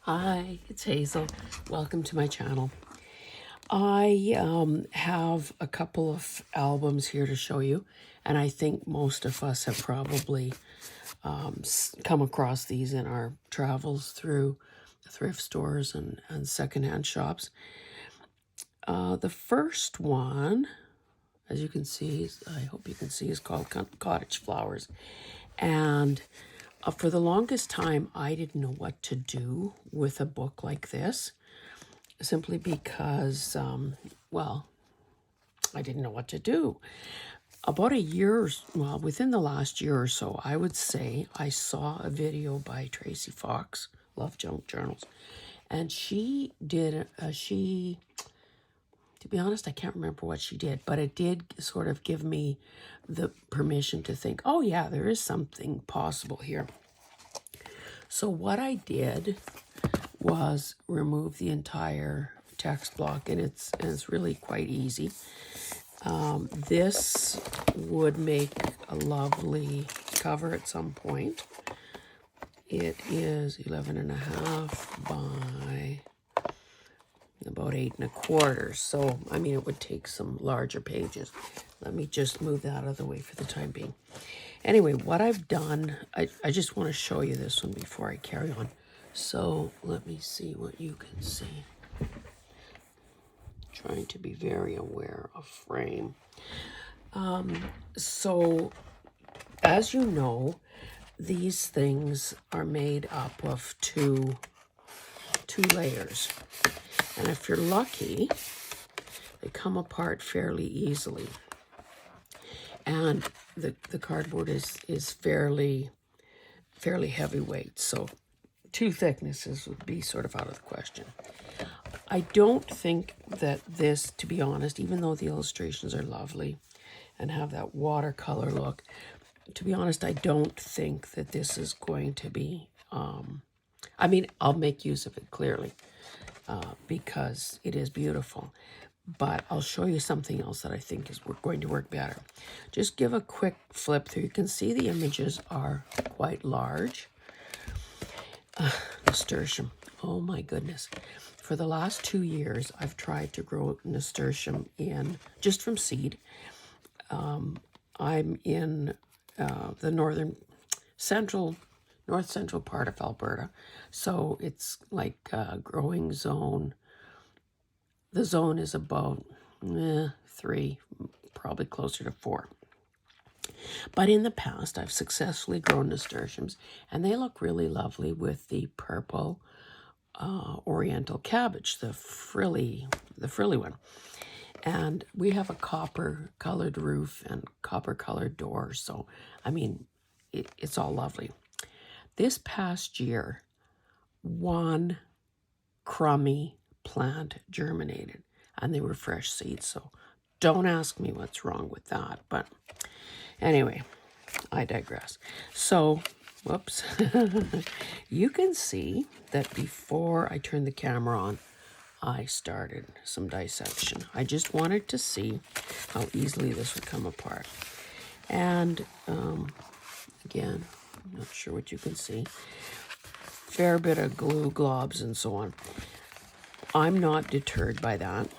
Hi, it's Hazel. Welcome to my channel. I have a couple of albums here to show you, and I think most of us have probably come across these in our travels through thrift stores and secondhand shops. The first one, as you can see, I hope you can see, is called Cottage Flowers. And for the longest time, I didn't know what to do with a book like this, simply because, well, I didn't know what to do. About a year, well, within the last year or so, I would say I saw a video by Tracy Fox, Love Junk Journals, and she did, to be honest, I can't remember what she did, but it did sort of give me the permission to think, oh yeah, there is something possible here. So what I did was remove the entire text block, and it's really quite easy. This would make a lovely cover at some point. It is 11.5 by about 8.25. So, I mean, it would take some larger pages. Let me just move that out of the way for the time being. Anyway, what I've done, I just want to show you this one before I carry on. So, let me see what you can see. Trying to be very aware of frame. So, as you know, these things are made up of two layers. And if you're lucky, they come apart fairly easily. And the cardboard is fairly heavyweight, so two thicknesses would be sort of out of the question. I don't think that this, to be honest, even though the illustrations are lovely and have that watercolor look, to be honest, I don't think that this is going to be, I mean, I'll make use of it clearly because it is beautiful. But I'll show you something else that I think is going to work better. Just give a quick flip through. You can see the images are quite large. Nasturtium. Oh my goodness. For the last 2 years, I've tried to grow nasturtium just from seed. I'm in the north central part of Alberta. So it's like growing zone. The zone is about 3, probably closer to 4. But in the past, I've successfully grown nasturtiums, and they look really lovely with the purple oriental cabbage, the frilly one. And we have a copper-colored roof and copper-colored doors, so, I mean, it's all lovely. This past year, one crummy plant germinated, and they were fresh seeds, so don't ask me what's wrong with that. But anyway, I digress. So, whoops. You can see that before I turned the camera on, I started some dissection. I just wanted to see how easily this would come apart. And again, I'm not sure what you can see. Fair bit of glue globs and so on. I'm not deterred by that.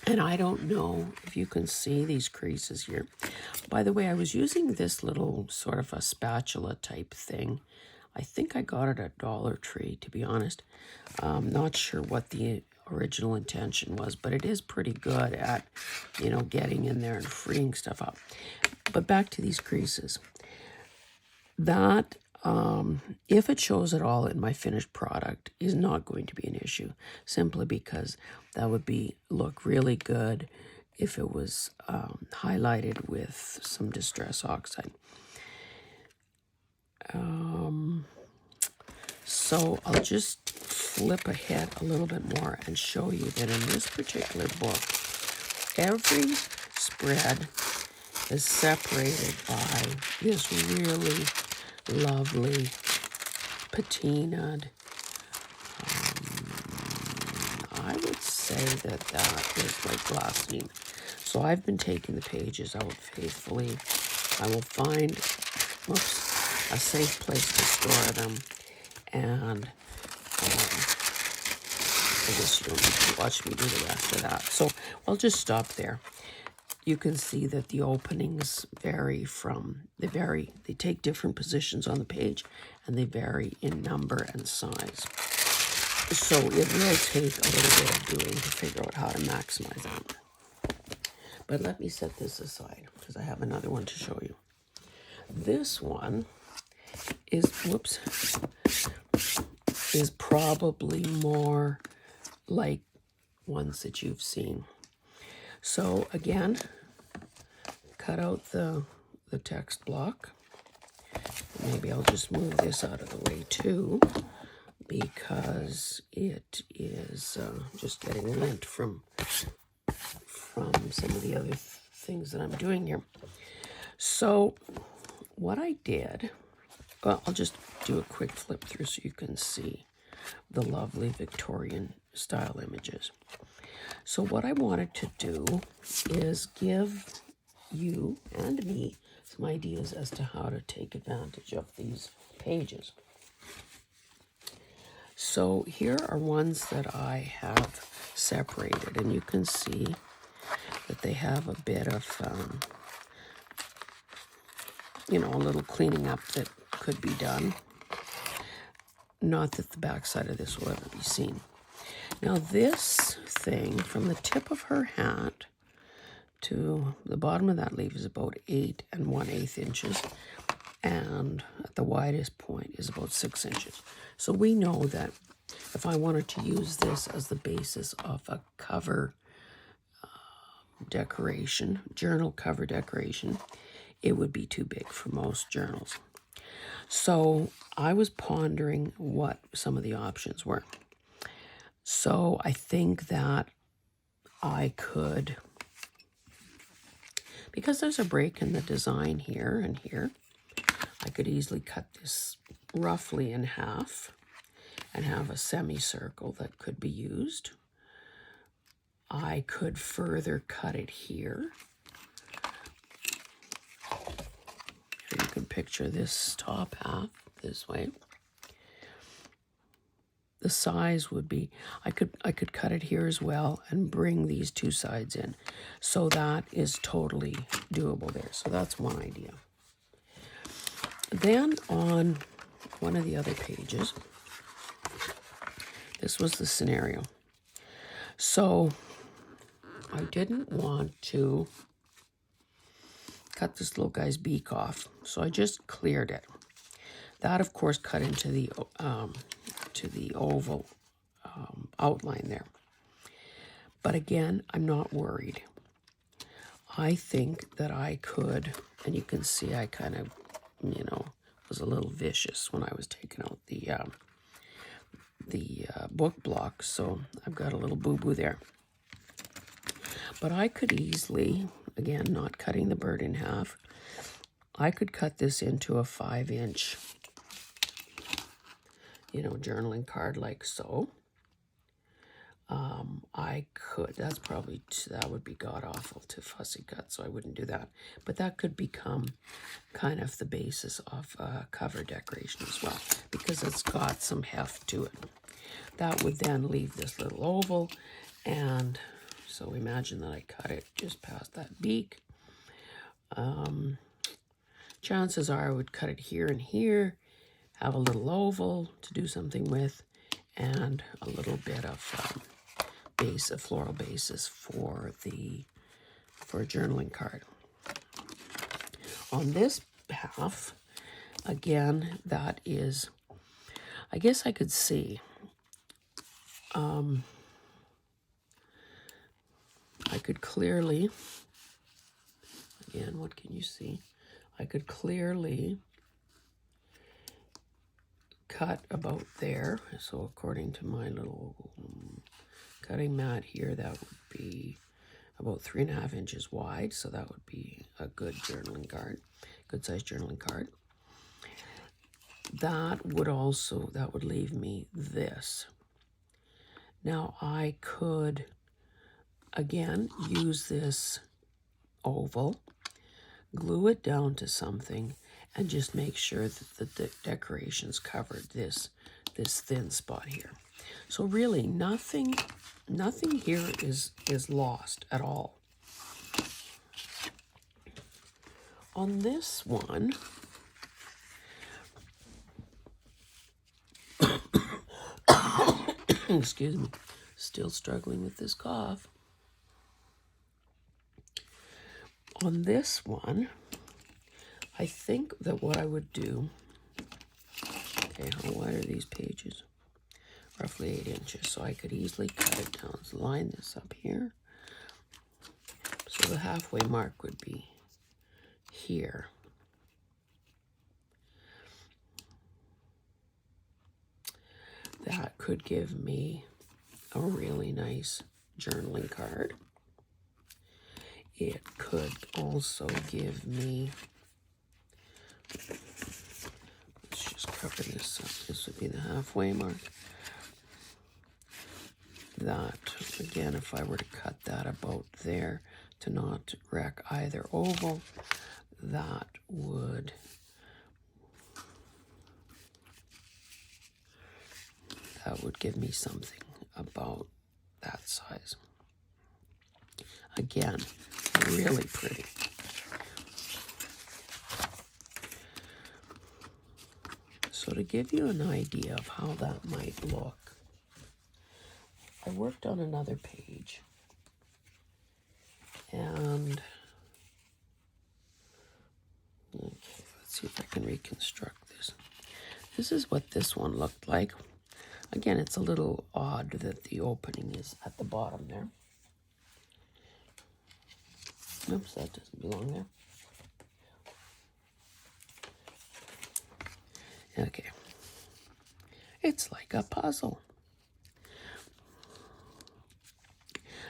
And I don't know if you can see these creases here. By the way, I was using this little sort of a spatula type thing. I think I got it at Dollar Tree, to be honest. Not sure what the original intention was, but it is pretty good at, getting in there and freeing stuff up. But back to these creases. That, if it shows at all in my finished product, is not going to be an issue, simply because that would look really good if it was highlighted with some Distress Oxide. So I'll just flip ahead a little bit more and show you that in this particular book, every spread is separated by this really lovely patinaed, I would say that is like glassine. So I've been taking the pages out faithfully. I will find, a safe place to store them, and I guess you don't need to watch me do the rest of that. So I'll just stop there. You can see that the openings vary they take different positions on the page, and they vary in number and size. So it will take a little bit of doing to figure out how to maximize that. But let me set this aside because I have another one to show you. This one is, is probably more like ones that you've seen. So again, cut out the text block. Maybe I'll just move this out of the way too, because it is just getting lint from some of the other things that I'm doing here. So what I did, well, I'll just do a quick flip through so you can see the lovely Victorian style images. So what I wanted to do is give you and me some ideas as to how to take advantage of these pages. So here are ones that I have separated, and you can see that they have a bit of, a little cleaning up that could be done. Not that the back side of this will ever be seen. Now this thing, from the tip of her hat to the bottom of that leaf, is about 8 1/8 inches. And at the widest point is about 6 inches. So we know that if I wanted to use this as the basis of a cover decoration, journal cover decoration, it would be too big for most journals. So I was pondering what some of the options were. So I think that I could, because there's a break in the design here and here, I could easily cut this roughly in half and have a semicircle that could be used. I could further cut it here. You can picture this top half this way. The size would be, I could cut it here as well and bring these two sides in. So that is totally doable there. So that's one idea. Then on one of the other pages, this was the scenario. So I didn't want to cut this little guy's beak off, so I just cleared it. That, of course, cut into the oval outline there. But again, I'm not worried. I think that I could, and you can see I kind of, was a little vicious when I was taking out the book block, so I've got a little boo-boo there. But I could easily, again, not cutting the bird in half, I could cut this into a 5-inch, journaling card like so. I could, that would be god-awful to fussy cut, so I wouldn't do that. But that could become kind of the basis of a cover decoration as well, because it's got some heft to it. That would then leave this little oval, and so imagine that I cut it just past that beak. Chances are I would cut it here and here, have a little oval to do something with, and a little bit of a floral basis for a journaling card. On this half, again, that is, I guess I could see, I could clearly, again, what can you see? I could clearly cut about there. So according to my little cutting mat here, that would be about 3.5 inches wide. So that would be a good journaling card, good sized journaling card. That would leave me this. Now I could, again, use this oval, glue it down to something, and just make sure that the decorations covered this this thin spot here. So really nothing here is lost at all. On this one, excuse me, still struggling with this cough. On this one, I think that what I would do, okay, how wide are these pages? Roughly 8 inches, so I could easily cut it down. So line this up here. So the halfway mark would be here. That could give me a really nice journaling card. It could also give me, let's just cover this up. This would be the halfway mark. That, again, if I were to cut that about there to not wreck either oval, that would give me something about that size. Again, really pretty. So to give you an idea of how that might look, I worked on another page, and okay, let's see if I can reconstruct this. This is what this one looked like. Again, it's a little odd that the opening is at the bottom there. Oops, that doesn't belong there. Okay. It's like a puzzle.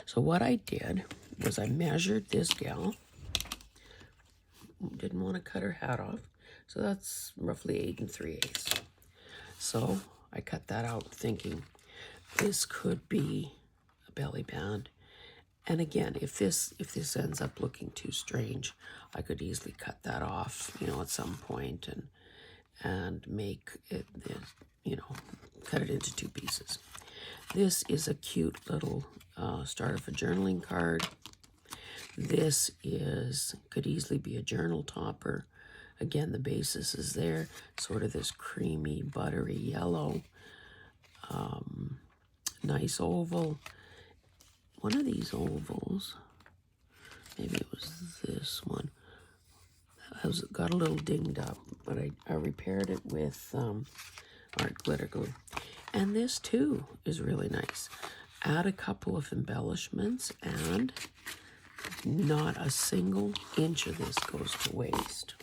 So what I did was I measured this gal. Didn't want to cut her hat off. So that's roughly 8 3/8. So I cut that out thinking this could be a belly band. And again, if this ends up looking too strange, I could easily cut that off, at some point and make it, cut it into 2 pieces. This is a cute little start of a journaling card. This could easily be a journal topper. Again, the basis is there, sort of this creamy, buttery yellow. Nice oval. One of these ovals, maybe it was this one, got a little dinged up, but I repaired it with art glitter glue. And this too is really nice. Add a couple of embellishments and not a single inch of this goes to waste.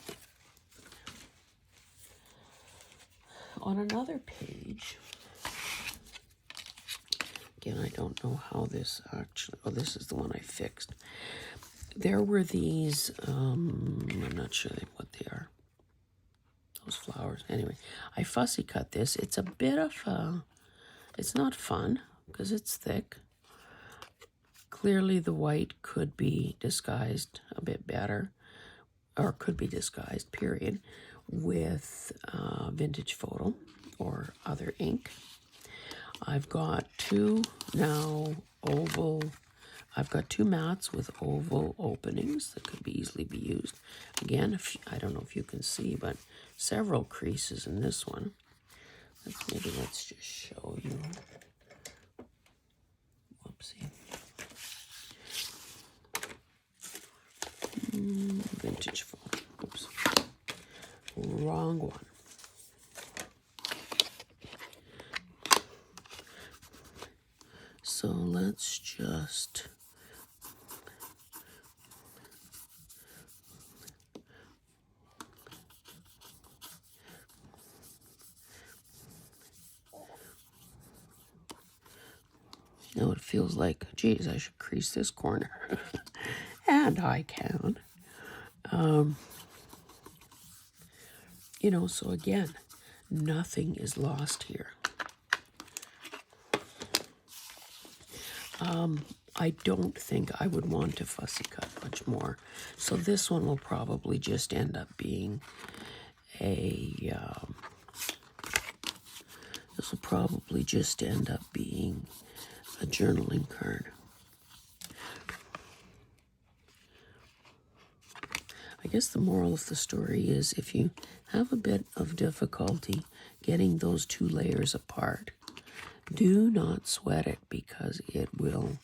On another page, again, I don't know how this actually, this is the one I fixed. There were these, I'm not sure what they are. Those flowers. Anyway, I fussy cut this. It's a bit of it's not fun because it's thick. Clearly the white could be disguised a bit better, or could be disguised, period, with vintage photo or other ink. I've got 2 now oval, I've got 2 mats with oval openings that could easily be used. Again, I don't know if you can see, but several creases in this one. Let's just show you. Whoopsie. Vintage photo. Oops. Wrong one. So let's just it feels like, geez, I should crease this corner. And I can. So again, nothing is lost here. I don't think I would want to fussy cut much more. So this one will probably just end up being a This will probably just end up being a journaling card. I guess the moral of the story is if you have a bit of difficulty getting those two layers apart, do not sweat it, because it will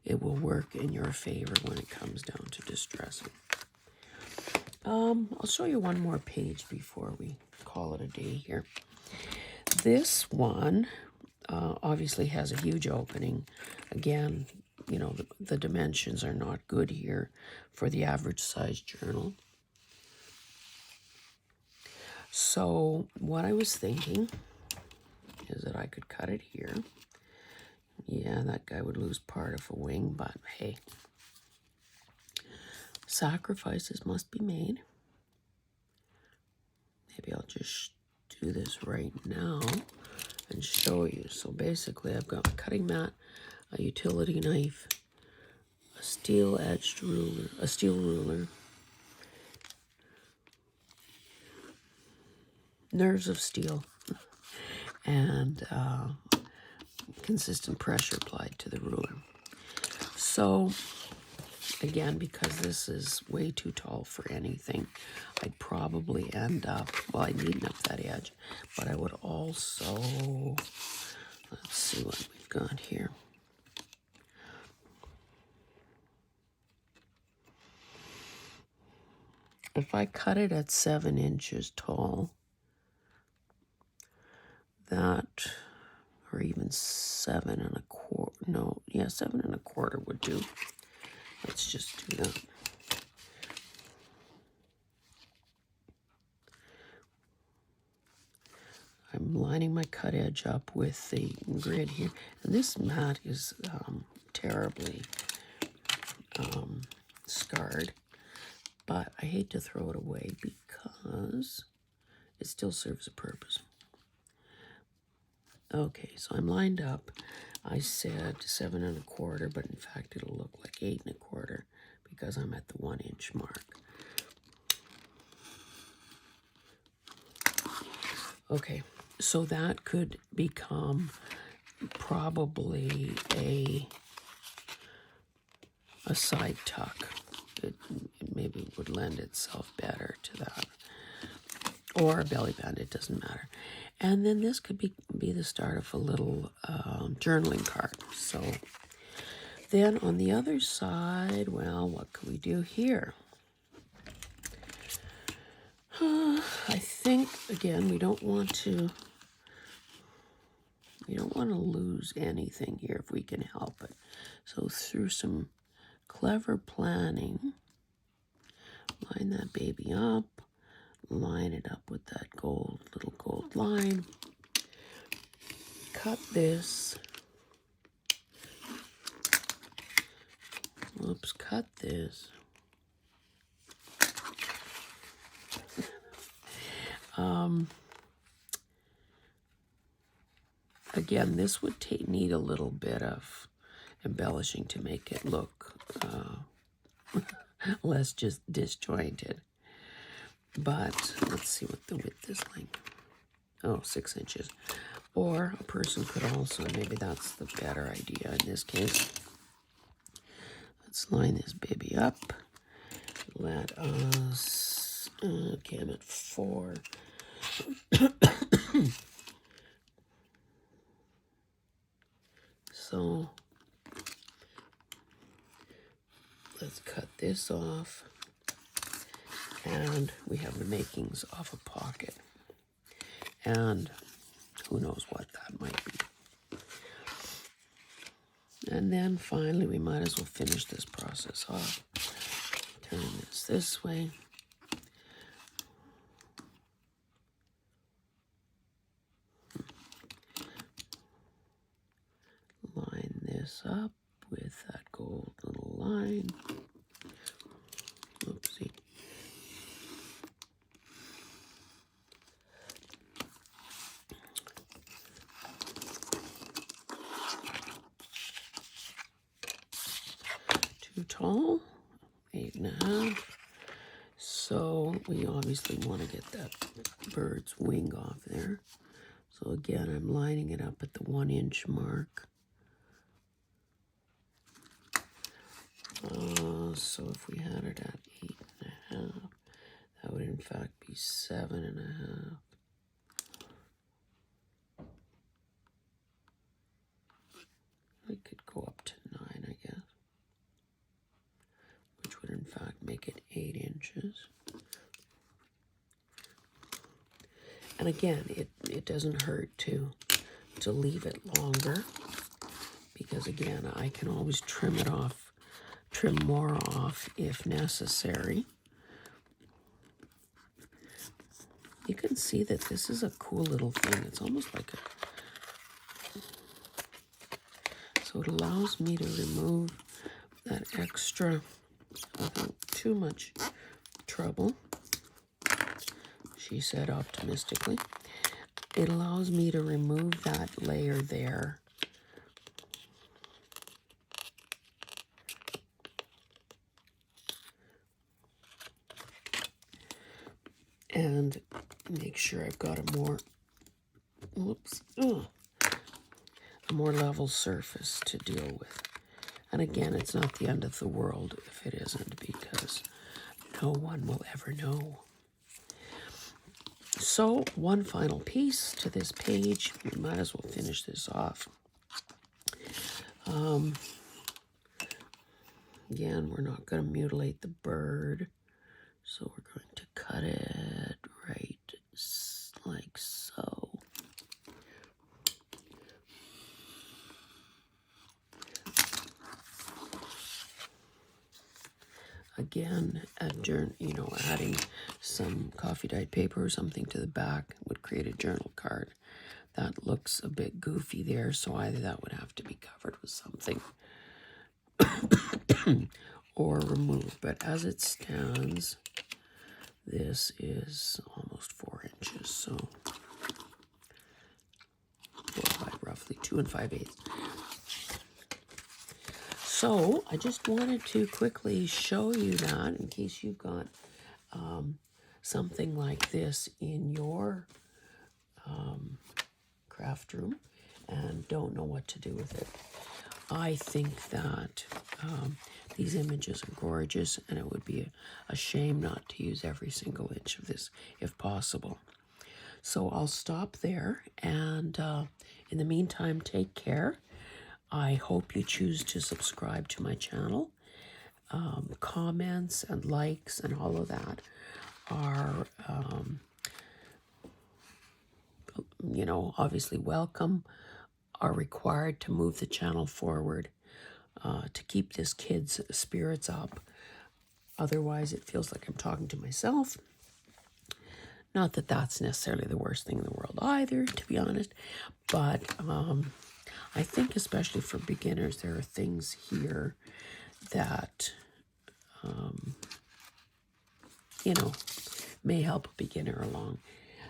work in your favor when it comes down to distressing. I'll show you one more page before we call it a day here. This one obviously has a huge opening. Again, you know, the dimensions are not good here for the average size journal. So what I was thinking is that I could cut it here. Yeah, that guy would lose part of a wing, but hey, sacrifices must be made. Maybe I'll just do this right now and show you. So basically I've got a cutting mat, a utility knife, a steel ruler, nerves of steel, and consistent pressure applied to the ruler. So again, because this is way too tall for anything, I'd probably end up, well, I neaten up that edge, but I would also, let's see what we've got here. If I cut it at 7 inches tall, that, or even 7 1/4, no, yeah, 7 1/4 would do. Let's just do that. I'm lining my cut edge up with the grid here. And this mat is terribly scarred, but I hate to throw it away because it still serves a purpose. Okay, so I'm lined up. I said 7 1/4, but in fact it'll look like 8 1/4 because I'm at the 1 inch mark. Okay, so that could become probably a side tuck. It maybe would lend itself better to that. Or a belly band, it doesn't matter. And then this could be the start of a little journaling card. So then on the other side, well, what can we do here? I think, again, we don't want to lose anything here if we can help it. So through some clever planning, line that baby up, line it up with that little gold line, cut this, cut this. Again, this would need a little bit of embellishing to make it look less just disjointed. But let's see what the width is like. Oh, 6 inches. Or a person could also, maybe that's the better idea in this case. Let's line this baby up. Let us, okay, I'm at 4. So let's cut this off. And we have the makings of a pocket. And who knows what that might be. And then finally, we might as well finish this process off. Turn this way. Line this up with that gold little line. Oopsie. Too tall, 8 1/2. So we obviously want to get that bird's wing off there. So again, I'm lining it up at the 1 inch mark. So if we had it at 8.5, that would in fact be 7.5. I could go up to 9, I guess, which would in fact make it 8 inches. And again, it doesn't hurt to leave it longer, because again, I can always trim more off if necessary. You can see that this is a cool little thing. It's almost like so it allows me to remove that extra without too much trouble, she said optimistically. It allows me to remove that layer there. And make sure I've got a more, a more level surface to deal with. And again, it's not the end of the world if it isn't, because no one will ever know. So, one final piece to this page. We might as well finish this off. Again, we're not going to mutilate the bird, so we're going to cut it right like so. Again, adding some coffee dyed paper or something to the back would create a journal card. That looks a bit goofy there, so either that would have to be covered with something or removed. But as it stands, this is almost 4 inches, so 4 by roughly 2 5/8. So I just wanted to quickly show you that in case you've got something like this in your craft room and don't know what to do with it. I think that these images are gorgeous, and it would be a shame not to use every single inch of this if possible. So I'll stop there, and in the meantime, take care. I hope you choose to subscribe to my channel. Comments and likes and all of that are, obviously welcome, are required to move the channel forward, to keep this kid's spirits up. Otherwise, it feels like I'm talking to myself. Not that that's necessarily the worst thing in the world either, to be honest. But I think especially for beginners, there are things here that, may help a beginner along.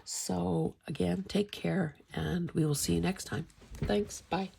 So again, take care, and we will see you next time. Thanks. Bye.